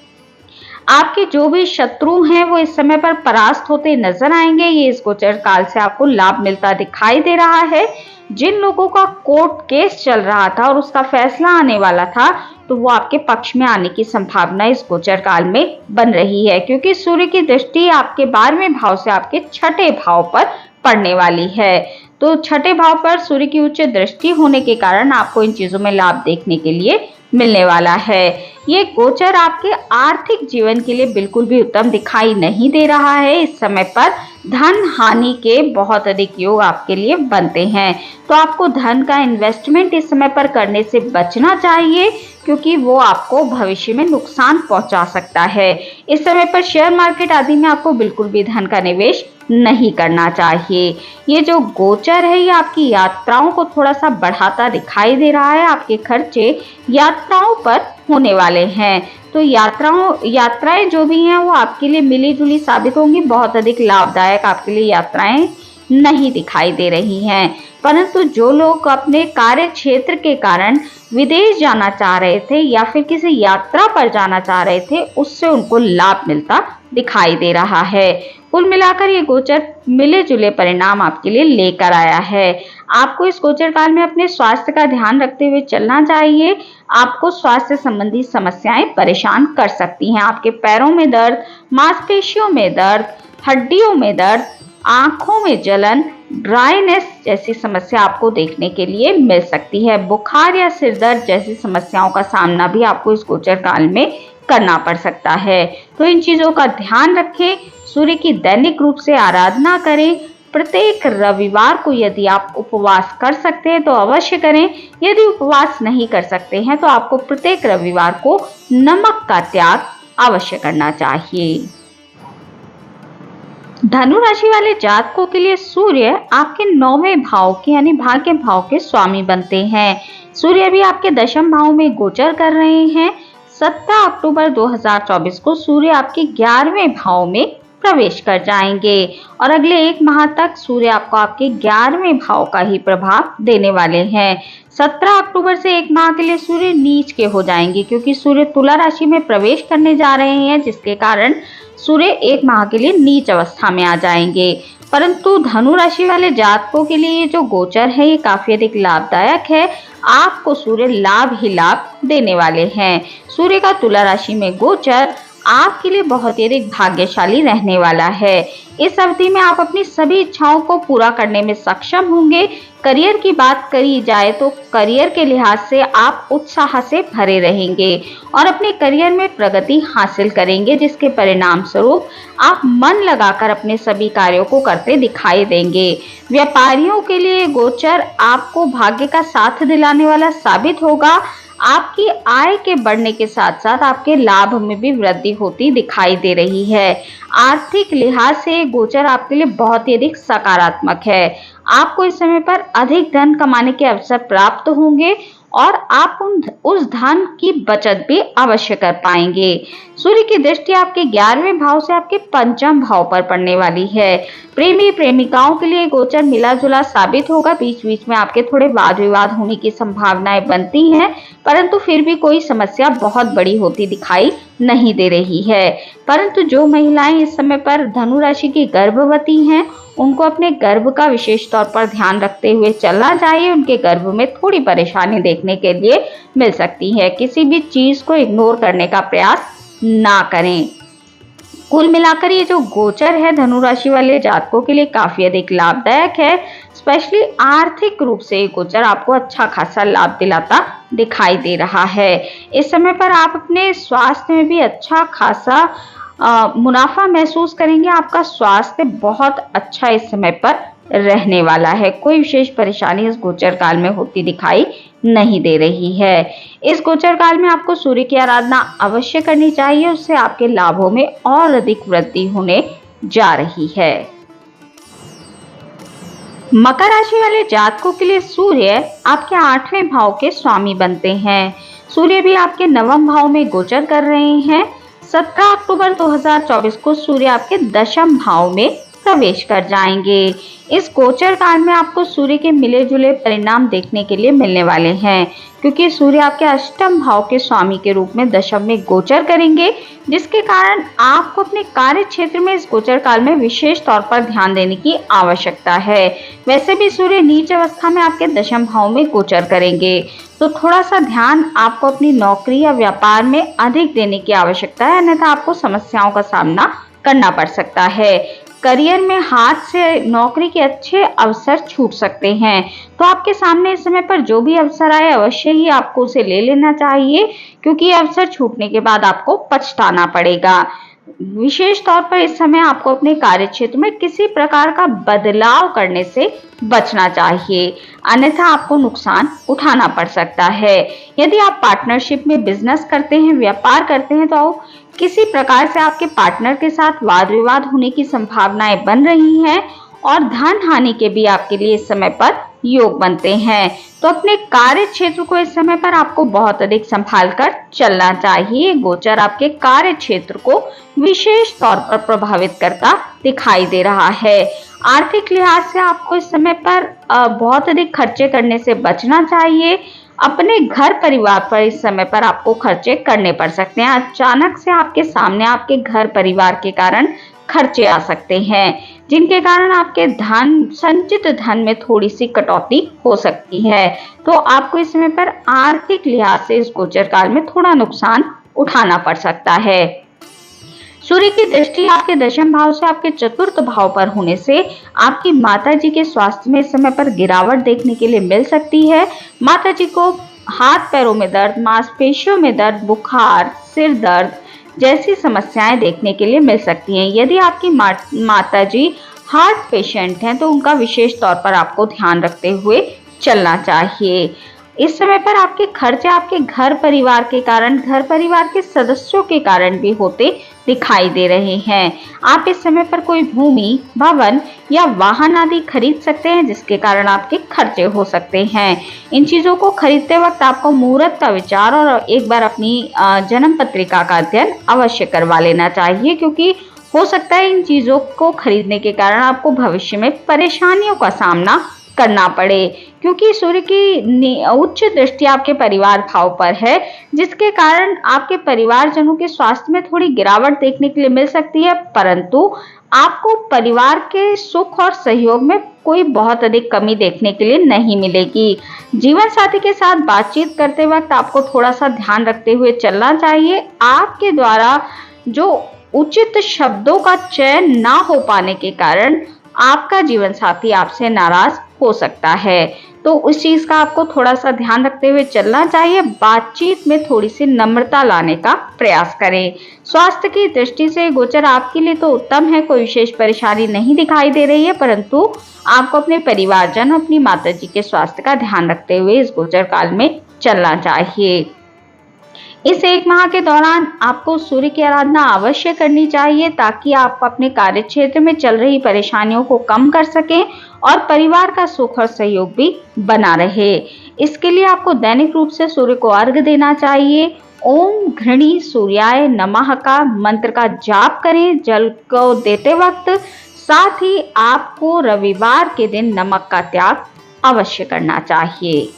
S1: आपके जो भी शत्रु हैं वो इस समय पर परास्त होते नजर आएंगे। ये इस गोचर काल से आपको लाभ मिलता दिखाई दे रहा है। जिन लोगों का कोर्ट केस चल रहा था और उसका फैसला आने वाला था, तो वो आपके पक्ष में आने की संभावना इस गोचर काल में बन रही है, क्योंकि सूर्य की दृष्टि आपके 12वें भाव से आपके 6ठे भाव पर पड़ने वाली है। तो 6ठे भाव पर सूर्य की उच्च दृष्टि होने के कारण आपको इन चीजों में लाभ देखने के लिए मिलने वाला है। ये गोचर आपके आर्थिक जीवन के लिए बिल्कुल भी उत्तम दिखाई नहीं दे रहा है। इस समय पर धन हानि के बहुत अधिक योग आपके लिए बनते हैं। तो आपको धन का इन्वेस्टमेंट इस समय पर करने से बचना चाहिए, क्योंकि वो आपको भविष्य में नुकसान पहुंचा सकता है। इस समय पर शेयर मार्केट आदि में आपको बिल्कुल भी धन का निवेश नहीं करना चाहिए। ये जो गोचर है ये आपकी यात्राओं को थोड़ा सा बढ़ाता दिखाई दे रहा है। आपके खर्चे यात्राओं पर होने वाले हैं। तो यात्राएं जो भी हैं वो आपके लिए मिली जुली साबित होंगी। बहुत अधिक लाभदायक आपके लिए यात्राएं नहीं दिखाई दे रही हैं। परंतु जो लोग अपने कार्य क्षेत्र के कारण विदेश जाना चाह रहे थे या फिर किसी यात्रा पर जाना चाह रहे थे, उससे उनको लाभ मिलता दिखाई दे रहा है। कुल मिलाकर ये गोचर मिले जुले परिणाम आपके लिए लेकर आया है। आपको इस गोचर काल में अपने स्वास्थ्य का ध्यान रखते हुए चलना चाहिए। आपको स्वास्थ्य संबंधी समस्याएं परेशान कर सकती हैं। आपके पैरों में दर्द, मांसपेशियों में दर्द, हड्डियों में दर्द, आंखों में जलन, ड्राइनेस जैसी समस्या आपको देखने के लिए मिल सकती है। बुखार या सिर दर्द जैसी समस्याओं का सामना भी आपको इस गोचर काल में करना पड़ सकता है। तो इन चीजों का ध्यान रखें। सूर्य की दैनिक रूप से आराधना करें। प्रत्येक रविवार को यदि आप उपवास कर सकते हैं तो अवश्य करें। यदि उपवास नहीं कर सकते हैं तो आपको प्रत्येक रविवार को नमक का त्याग अवश्य करना चाहिए। धनु राशि वाले जातकों के लिए सूर्य आपके 9वें भाव के यानी भाग्य भाव के स्वामी बनते हैं। सूर्य भी आपके दशम भाव में गोचर कर रहे हैं। 17 अक्टूबर 2024 को सूर्य आपके 11वें भाव में प्रवेश कर जाएंगे और अगले एक माह तक सूर्य आपको आपके 11वें भाव का ही प्रभाव देने वाले हैं। 17 अक्टूबर से एक माह के लिए सूर्य नीच के हो जाएंगे क्योंकि सूर्य तुला राशि में प्रवेश करने जा रहे हैं, जिसके कारण सूर्य एक माह के लिए नीच अवस्था में आ जाएंगे। परंतु धनु राशि वाले जातकों के लिए ये जो गोचर है ये काफी अधिक लाभदायक है। आपको सूर्य लाभ ही लाभ देने वाले हैं। सूर्य का तुला राशि में गोचर आपके लिए बहुत ही अधिक भाग्यशाली रहने वाला है। इस अवधि में आप अपनी सभी इच्छाओं को पूरा करने में सक्षम होंगे। करियर की बात करी जाए तो करियर के लिहाज से आप उत्साह से भरे रहेंगे और अपने करियर में प्रगति हासिल करेंगे, जिसके परिणाम स्वरूप आप मन लगाकर अपने सभी कार्यों को करते दिखाई देंगे। व्यापारियों के लिए गोचर आपको भाग्य का साथ दिलाने वाला साबित होगा। आपकी आय के बढ़ने के साथ साथ आपके लाभ में भी वृद्धि होती दिखाई दे रही है। आर्थिक लिहाज से गोचर आपके लिए बहुत ही अधिक सकारात्मक है। आपको इस समय पर अधिक धन कमाने के अवसर प्राप्त होंगे और आप उस धन की बचत भी अवश्य कर पाएंगे। सूर्य की दृष्टि आपके 11वें भाव से आपके 5वें भाव पर पड़ने वाली है। प्रेमी प्रेमिकाओं के लिए गोचर मिला जुला साबित होगा। बीच बीच में आपके थोड़े वाद विवाद होने की संभावनाएं बनती हैं, परंतु फिर भी कोई समस्या बहुत बड़ी होती दिखाई नहीं दे रही है। परंतु जो महिलाएं इस समय पर धनु राशि की गर्भवती हैं, उनको अपने गर्भ का विशेष तौर पर ध्यान रखते हुए चलना चाहिए। उनके गर्भ में थोड़ी परेशानी देखने के लिए मिल सकती है। किसी भी चीज को इग्नोर करने का प्रयास ना करें। कुल मिलाकर ये जो गोचर है धनु राशि वाले जातकों के लिए काफी अधिक लाभदायक है। स्पेशली आर्थिक रूप से ये गोचर आपको अच्छा खासा लाभ दिलाता दिखाई दे रहा है। इस समय पर आप अपने स्वास्थ्य में भी अच्छा खासा मुनाफा महसूस करेंगे। आपका स्वास्थ्य बहुत अच्छा इस समय पर रहने वाला है। कोई विशेष परेशानी इस गोचर काल में होती दिखाई नहीं दे रही है। इस गोचर काल में आपको सूर्य की आराधना अवश्य करनी चाहिए, उससे आपके लाभों में और अधिक वृद्धि होने जा रही है। मकर राशि वाले जातकों के लिए सूर्य आपके 8वें भाव के स्वामी बनते हैं। सूर्य भी आपके 9वें भाव में गोचर कर रहे हैं। 17 अक्टूबर 2024 को सूर्य आपके 10वें भाव में प्रवेश कर जाएंगे। इस गोचर काल में आपको सूर्य के मिले जुले परिणाम देखने के लिए मिलने वाले हैं, क्योंकि सूर्य आपके 8वें भाव के स्वामी के रूप में दशम में गोचर करेंगे, जिसके कारण आपको अपने कार्य क्षेत्र में इस गोचर काल में विशेष तौर पर ध्यान देने की आवश्यकता है। वैसे भी सूर्य नीच अवस्था में आपके दशम भाव में गोचर करेंगे, तो थोड़ा सा ध्यान आपको अपनी नौकरी या व्यापार में अधिक देने की आवश्यकता है, अन्यथा आपको समस्याओं का सामना करना पड़ सकता है। करियर में हाथ से नौकरी के अच्छे अवसर छूट सकते हैं, तो आपके सामने इस समय पर जो भी अवसर आए अवश्य ही आपको उसे ले लेना चाहिए, क्योंकि ये अवसर छूटने के बाद आपको पछताना पड़ेगा। विशेष तौर पर इस समय आपको अपने कार्य क्षेत्र में किसी प्रकार का बदलाव करने से बचना चाहिए, अन्यथा आपको नुकसान उठाना पड़ सकता है। यदि आप पार्टनरशिप में बिजनेस करते हैं, व्यापार करते हैं, तो किसी प्रकार से आपके पार्टनर के साथ वाद विवाद होने की संभावनाएं बन रही हैं और धन हानि के भी आपके लिए इस समय पर योग बनते हैं। तो अपने कार्य क्षेत्र को इस समय पर आपको बहुत अधिक संभाल कर चलना चाहिए। गोचर आपके कार्य क्षेत्र को विशेष तौर पर प्रभावित करता दिखाई दे रहा है। आर्थिक लिहाज से आपको इस समय पर बहुत अधिक खर्चे करने से बचना चाहिए। अपने घर परिवार पर इस समय पर आपको खर्चे करने पड़ सकते हैं। अचानक से आपके सामने आपके घर परिवार के कारण खर्चे आ सकते हैं, जिनके कारण आपके संचित धन में थोड़ी सी कटौती हो सकती है। तो आपको इस समय पर आर्थिक लिहाज से इस गोचर काल में थोड़ा नुकसान उठाना पड़ सकता है। सूर्य की दृष्टि आपके दशम भाव से आपके चतुर्थ भाव पर होने से आपकी माताजी के स्वास्थ्य में इस समय पर गिरावट देखने के लिए मिल सकती है। माताजी को हाथ पैरों में दर्द, मांसपेशियों में दर्द, बुखार, सिर दर्द जैसी समस्याएं देखने के लिए मिल सकती हैं। यदि आपकी माताजी हार्ट पेशेंट हैं तो उनका विशेष तौर पर आपको ध्यान रखते हुए चलना चाहिए। इस समय पर आपके खर्चे आपके घर परिवार के कारण, घर परिवार के सदस्यों के कारण भी होते दिखाई दे रहे हैं। आप इस समय पर कोई भूमि, भवन या वाहन आदि खरीद सकते हैं, जिसके कारण आपके खर्चे हो सकते हैं। इन चीजों को खरीदते वक्त आपको मुहूर्त का विचार और एक बार अपनी जन्म पत्रिका का अध्ययन अवश्य करवा लेना चाहिए, क्योंकि हो सकता है इन चीजों को खरीदने के कारण आपको भविष्य में परेशानियों का सामना करना पड़े, क्योंकि सूर्य की उच्च दृष्टि आपके परिवार भाव पर है, जिसके कारण आपके परिवारजनों के स्वास्थ्य में थोड़ी गिरावट देखने के लिए मिल सकती है। परंतु आपको परिवार के सुख और सहयोग में कोई बहुत अधिक कमी देखने के लिए नहीं मिलेगी। जीवन साथी के साथ बातचीत करते वक्त आपको थोड़ा सा ध्यान रखते हुए चलना चाहिए। आपके द्वारा जो उचित शब्दों का चयन ना हो पाने के कारण आपका जीवन साथी आपसे नाराज हो सकता है। तो उस चीज का आपको थोड़ा सा ध्यान रखते हुए चलना चाहिए। बातचीत में थोड़ी सी नम्रता लाने का प्रयास करें। स्वास्थ्य की दृष्टि से गोचर आपके लिए तो उत्तम है, कोई विशेष परेशानी नहीं दिखाई दे रही है, परंतु आपको अपने परिवारजन, अपनी माताजी के स्वास्थ्य का ध्यान रखते हुए इस गोचर काल में चलना चाहिए। इस एक माह के दौरान आपको सूर्य की आराधना अवश्य करनी चाहिए, ताकि आप अपने कार्य क्षेत्र में चल रही परेशानियों को कम कर सकें और परिवार का सुख और सहयोग भी बना रहे। इसके लिए आपको दैनिक रूप से सूर्य को अर्घ्य देना चाहिए। ओम घृणी सूर्याय नमः का मंत्र का जाप करें जल को देते वक्त। साथ ही आपको रविवार के दिन नमक का त्याग अवश्य करना चाहिए।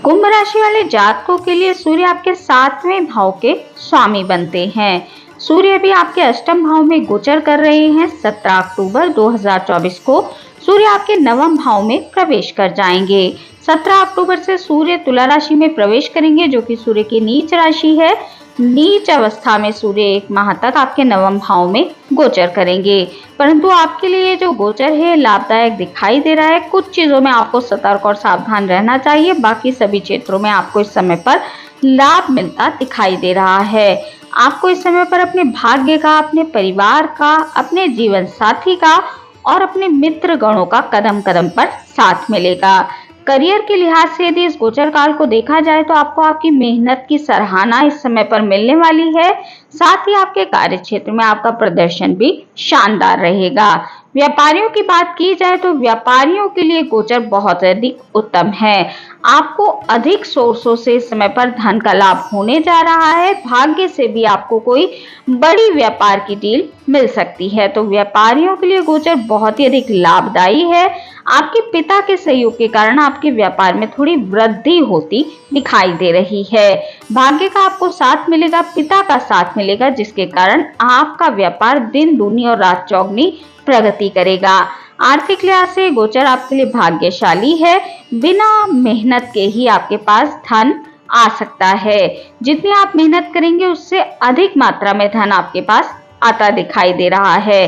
S1: कुंभ राशि वाले जातकों के लिए सूर्य आपके 7वें भाव के स्वामी बनते हैं। सूर्य भी आपके अष्टम भाव में गोचर कर रहे हैं। 17 अक्टूबर 2024 को सूर्य आपके 9वें भाव में प्रवेश कर जाएंगे। 17 अक्टूबर से सूर्य तुला राशि में प्रवेश करेंगे, जो कि सूर्य की नीच राशि है। नीच अवस्था में सूर्य 1 माह तक आपके 9वें भाव में गोचर करेंगे, परंतु आपके लिए जो गोचर है लाभदायक दिखाई दे रहा है। कुछ चीजों में आपको सतर्क और सावधान रहना चाहिए, बाकी सभी क्षेत्रों में आपको इस समय पर लाभ मिलता दिखाई दे रहा है। आपको इस समय पर अपने भाग्य का, अपने परिवार का, अपने जीवन साथी का और अपने मित्र गणों का कदम कदम पर साथ मिलेगा। करियर के लिहाज से यदि इस गोचर काल को देखा जाए तो आपको आपकी मेहनत की सराहना इस समय पर मिलने वाली है। साथ ही आपके कार्य क्षेत्र में आपका प्रदर्शन भी शानदार रहेगा। व्यापारियों की बात की जाए तो व्यापारियों के लिए गोचर बहुत अधिक उत्तम है। आपको अधिक सोर्सों से इस समय पर धन का लाभ होने जा रहा है। भाग्य से भी आपको कोई बड़ी व्यापार की डील मिल सकती है। तो व्यापारियों के लिए गोचर बहुत ही अधिक लाभदायी है। आपके पिता के सहयोग के कारण आपके व्यापार में थोड़ी वृद्धि होती दिखाई दे रही है। भाग्य का आपको साथ मिलेगा, पिता का साथ मिलेगा, जिसके कारण आपका व्यापार दिन दूनी और रात चौगनी प्रगति करेगा। आर्थिक लिहाज से गोचर आपके लिए भाग्यशाली है। बिना मेहनत के ही आपके पास धन आ सकता है। जितनी आप मेहनत करेंगे उससे अधिक मात्रा में धन आपके पास आता दिखाई दे रहा है।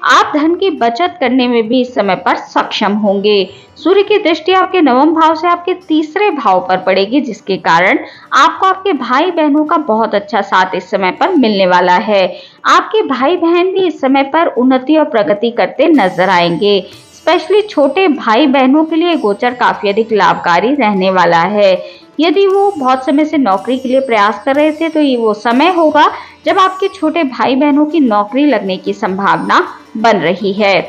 S1: आप धन की बचत करने में भी इस समय पर सक्षम होंगे। सूर्य की दृष्टि आपके 9वें भाव से आपके 3रे भाव पर पड़ेगी, जिसके कारण आपको आपके भाई बहनों का बहुत अच्छा साथ इस समय पर मिलने वाला है। आपके भाई बहन भी इस समय पर उन्नति और प्रगति करते नजर आएंगे। स्पेशली छोटे भाई बहनों के लिए गोचर काफी अधिक लाभकारी रहने वाला है। यदि वो बहुत समय से नौकरी के लिए प्रयास कर रहे थे तो ये वो समय होगा जब आपके छोटे भाई बहनों की नौकरी लगने की संभावना बन रही है।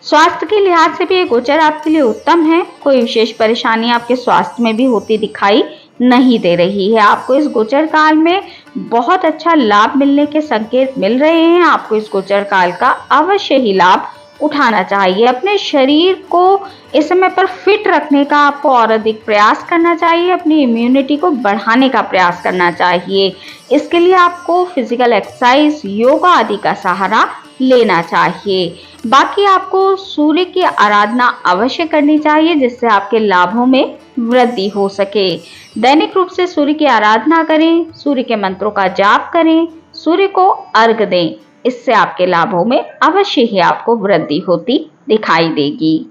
S1: स्वास्थ्य के लिहाज से भी ये गोचर आपके लिए उत्तम है। कोई विशेष परेशानी आपके स्वास्थ्य में भी होती दिखाई नहीं दे रही है। आपको इस गोचर काल में बहुत अच्छा लाभ मिलने के संकेत मिल रहे हैं। आपको इस गोचर काल का अवश्य ही लाभ उठाना चाहिए। अपने शरीर को इस समय पर फिट रखने का आपको और अधिक प्रयास करना चाहिए। अपनी इम्यूनिटी को बढ़ाने का प्रयास करना चाहिए। इसके लिए आपको फिजिकल एक्सरसाइज, योगा आदि का सहारा लेना चाहिए। बाकी आपको सूर्य की आराधना अवश्य करनी चाहिए, जिससे आपके लाभों में वृद्धि हो सके। दैनिक रूप से सूर्य की आराधना करें, सूर्य के मंत्रों का जाप करें, सूर्य को अर्घ दें। इससे आपके लाभों में अवश्य ही आपको वृद्धि होती दिखाई देगी।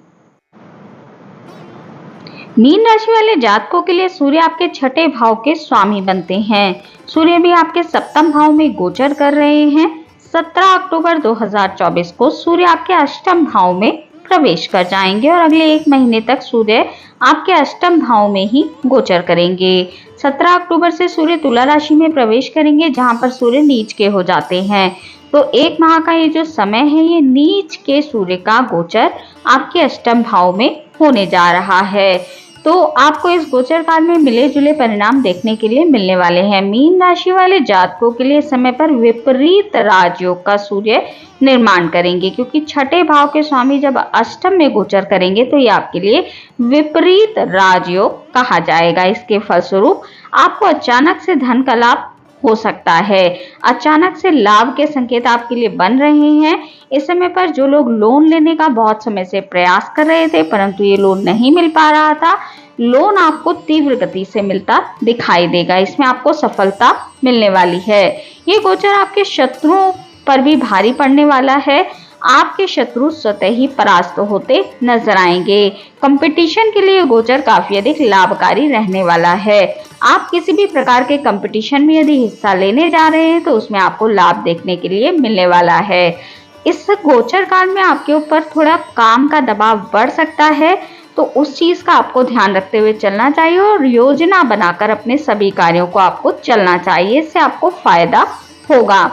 S1: मीन राशि वाले जातकों के लिए सूर्य आपके छठे भाव के स्वामी बनते हैं। सूर्य भी आपके सप्तम भाव में गोचर कर रहे हैं। 17 अक्टूबर 2024 को सूर्य आपके अष्टम भाव में प्रवेश कर जाएंगे और अगले एक महीने तक सूर्य आपके अष्टम भाव में ही गोचर करेंगे। 17 अक्टूबर से सूर्य तुला राशि में प्रवेश करेंगे, जहां पर सूर्य नीच के हो जाते हैं। तो एक माह का ये जो समय है, ये नीच के सूर्य का गोचर आपके अष्टम भाव में होने जा रहा है। तो आपको इस गोचर काल में मिले जुले परिणाम देखने के लिए मिलने वाले हैं। मीन राशि वाले जातकों के लिए समय पर विपरीत राजयोग का सूर्य निर्माण करेंगे, क्योंकि छठे भाव के स्वामी जब अष्टम में गोचर करेंगे तो ये आपके लिए विपरीत राजयोग कहा जाएगा। इसके फलस्वरूप आपको अचानक से धन का लाभ हो सकता है। अचानक से लाभ के संकेत आपके लिए बन रहे हैं। इस समय पर जो लोग लोन लेने का बहुत समय से प्रयास कर रहे थे, परंतु ये लोन नहीं मिल पा रहा था, लोन आपको तीव्र गति से मिलता दिखाई देगा। इसमें आपको सफलता मिलने वाली है। ये गोचर आपके शत्रुओं पर भी भारी पड़ने वाला है। आपके शत्रु स्वतः ही परास्त होते नजर आएंगे। कंपटीशन के लिए गोचर काफी अधिक लाभकारी रहने वाला है। आप किसी भी प्रकार के कंपटीशन में यदि हिस्सा लेने जा रहे हैं तो उसमें आपको लाभ देखने के लिए मिलने वाला है। इस गोचर काल में आपके ऊपर थोड़ा काम का दबाव बढ़ सकता है, तो उस चीज का आपको ध्यान रखते हुए चलना चाहिए और योजना बनाकर अपने सभी कार्यों को आपको चलना चाहिए। इससे आपको फायदा होगा।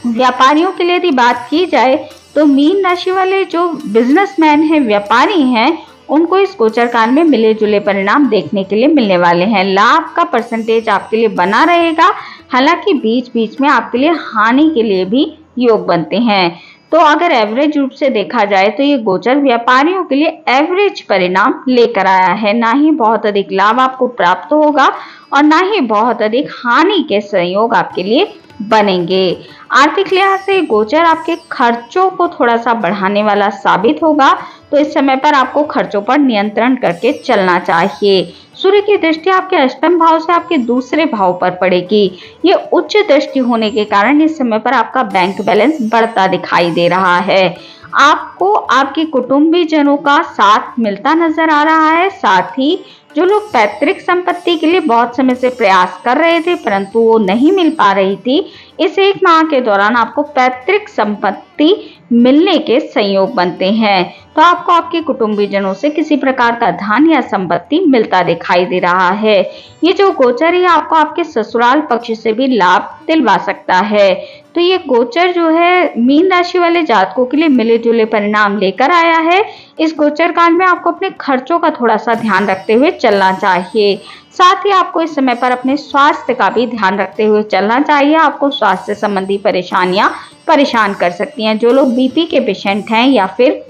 S1: व्यापारियों के लिए यदि बात की जाए तो मीन राशि वाले जो बिजनेसमैन हैं, व्यापारी हैं, उनको इस गोचर काल में मिले जुले परिणाम देखने के लिए मिलने वाले हैं। लाभ का परसेंटेज आपके लिए बना रहेगा, हालांकि बीच बीच में आपके लिए हानि के लिए भी योग बनते हैं। तो अगर एवरेज रूप से देखा जाए तो ये गोचर व्यापारियों के लिए एवरेज परिणाम लेकर आया है। ना ही बहुत अधिक लाभ आपको प्राप्त होगा और ना ही बहुत अधिक हानि के संयोग आपके लिए बनेंगे। आर्थिक लिहाज से गोचर आपके खर्चों को थोड़ा सा बढ़ाने वाला साबित होगा, तो इस समय पर आपको खर्चों पर नियंत्रण करके चलना चाहिए। सूर्य की दृष्टि आपके अष्टम भाव से आपके दूसरे भाव पर पड़ेगी। ये उच्च दृष्टि होने के कारण इस समय पर आपका बैंक बैलेंस बढ़ता दिखाई दे रहा है। आपको आपके कुटुंबी जनों का साथ मिलता नजर आ रहा है। साथ ही जो लोग पैतृक संपत्ति के लिए बहुत समय से प्रयास कर रहे थे परंतु वो नहीं मिल पा रही थी, इस एक माह के दौरान आपको पैतृक संपत्ति मिलने के संयोग बनते हैं। तो आपको आपके कुटुंबीजनों से किसी प्रकार का धन या संपत्ति मिलता दिखाई दे रहा है। ये जो गोचर है आपको आपके ससुराल पक्ष से भी लाभ दिलवा सकता है। तो ये गोचर जो है मीन राशि वाले जातकों के लिए मिले जुले परिणाम लेकर आया है। इस गोचर काल में आपको अपने खर्चों का थोड़ा सा ध्यान रखते हुए चलना चाहिए। साथ ही आपको इस समय पर अपने स्वास्थ्य का भी ध्यान रखते हुए चलना चाहिए। आपको स्वास्थ्य संबंधी परेशानियां परेशान कर सकती हैं। जो लोग बीपी के पेशेंट हैं या फिर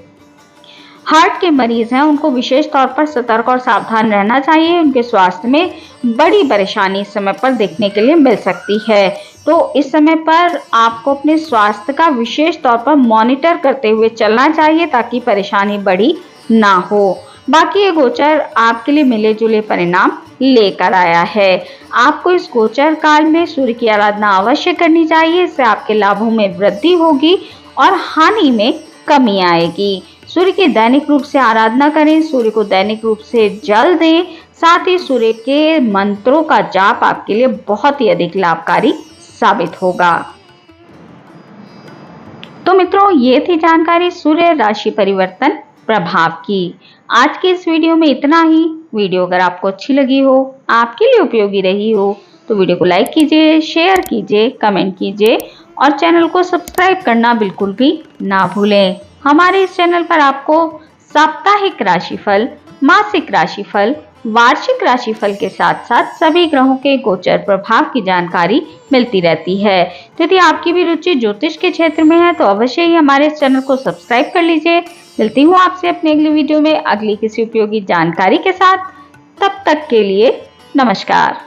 S1: हार्ट के मरीज हैं, उनको विशेष तौर पर सतर्क और सावधान रहना चाहिए। उनके स्वास्थ्य में बड़ी परेशानी इस समय पर देखने के लिए मिल सकती है। तो इस समय पर आपको अपने स्वास्थ्य का विशेष तौर पर मॉनिटर करते हुए चलना चाहिए ताकि परेशानी बड़ी ना हो। बाकी ये गोचर आपके लिए मिले जुले परिणाम लेकर आया है। आपको इस गोचर काल में सूर्य की आराधना अवश्य करनी चाहिए। इससे आपके लाभों में वृद्धि होगी और हानि में कमी आएगी। सूर्य की दैनिक रूप से आराधना करें, सूर्य को दैनिक रूप से जल दें। साथ ही सूर्य के मंत्रों का जाप आपके लिए बहुत ही अधिक लाभकारी साबित होगा। तो मित्रों, ये थी जानकारी सूर्य राशि परिवर्तन प्रभाव की। आज के इस वीडियो में इतना ही। वीडियो अगर आपको अच्छी लगी हो, आपके लिए उपयोगी रही हो, तो वीडियो को लाइक कीजिए, शेयर कीजिए, कमेंट कीजिए और चैनल को सब्सक्राइब करना बिल्कुल भी ना भूलें। हमारे इस चैनल पर आपको साप्ताहिक राशिफल, मासिक राशिफल, वार्षिक राशिफल के साथ साथ सभी ग्रहों के गोचर प्रभाव की जानकारी मिलती रहती है। तो यदि आपकी भी रुचि ज्योतिष के क्षेत्र में है तो अवश्य ही हमारे इस चैनल को सब्सक्राइब कर लीजिए। मिलती हूँ आपसे अपने अगली वीडियो में अगली किसी उपयोगी जानकारी के साथ। तब तक के लिए नमस्कार।